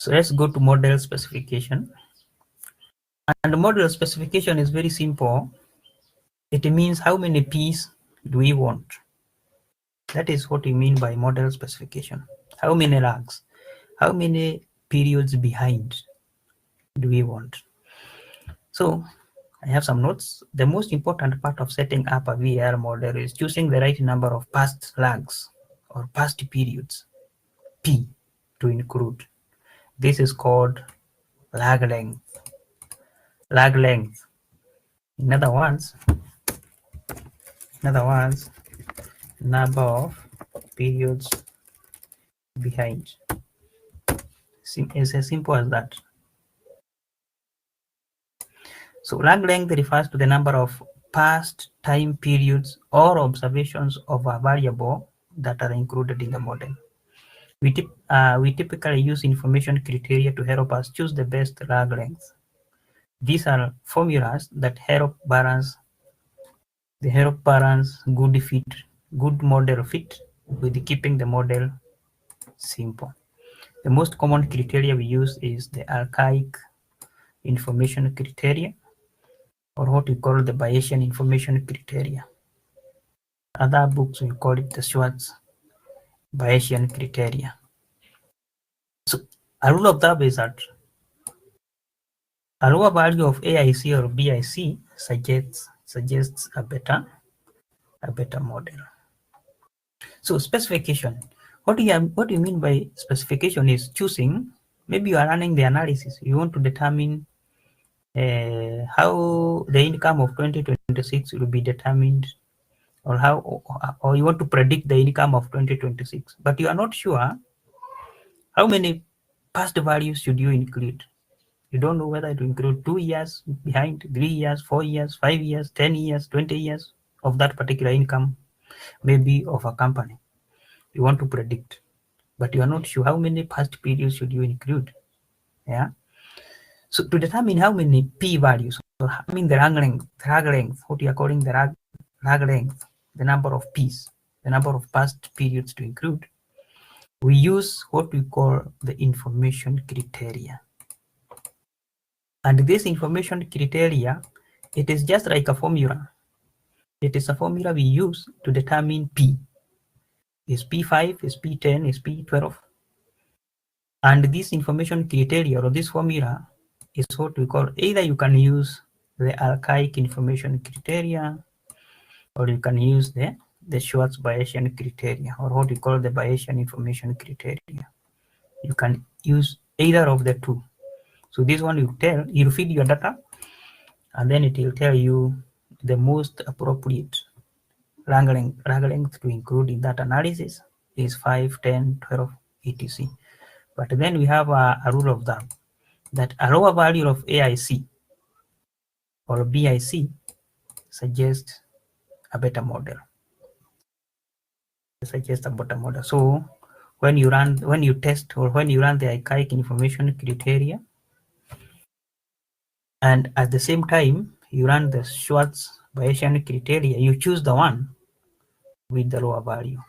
So let's go to model specification. And the model specification is very simple. It means how many P's do we want? That is what we mean by model specification. How many lags? How many periods behind do we want? So I have some notes. The most important part of setting up a VAR model is choosing the right number of past lags or past periods, P, to include. This is called lag length. Lag length. In other words, number of periods behind. It's as simple as that. So lag length refers to the number of past time periods or observations of a variable that are included in the model. We typically use information criteria to help us choose the best lag length. These are formulas that help balance good model fit with keeping the model simple. The most common criteria we use is the archaic information criteria, or what we call the Bayesian information criteria. Other books we call it the Schwartz Bayesian criteria. So a rule of thumb is that a lower value of AIC or BIC suggests a better model. So specification. What do you mean by specification is choosing. Maybe you are running the analysis. You want to determine how the income of 2026 will be determined, or you want to predict the income of 2026, but you are not sure how many past values should you include. You don't know whether to include 2 years behind, 3 years, 4 years, 5 years, 10 years, 20 years of that particular income, maybe of a company. You want to predict, but you are not sure how many past periods should you include. Yeah. So to determine how many P values, or I mean the lag length, what you are calling the lag length, the number of P's, the number of past periods to include, we use what we call the information criteria. And this information criteria, it is just like a formula. It is a formula we use to determine P. Is P5, is P10, is P12? And this information criteria or this formula is what we call, either you can use the archaic information criteria, or you can use the Schwartz Bayesian criteria, or what we call the Bayesian information criteria. You can use either of the two. So this one you'll feed your data, and then it will tell you the most appropriate lag length to include in that analysis is 5, 10, 12, etc. But then we have a rule of thumb that a lower value of AIC or BIC suggests a better model. So when you test or when you run the archaic information criteria, and at the same time you run the Schwartz Bayesian criteria, you choose the one with the lower value.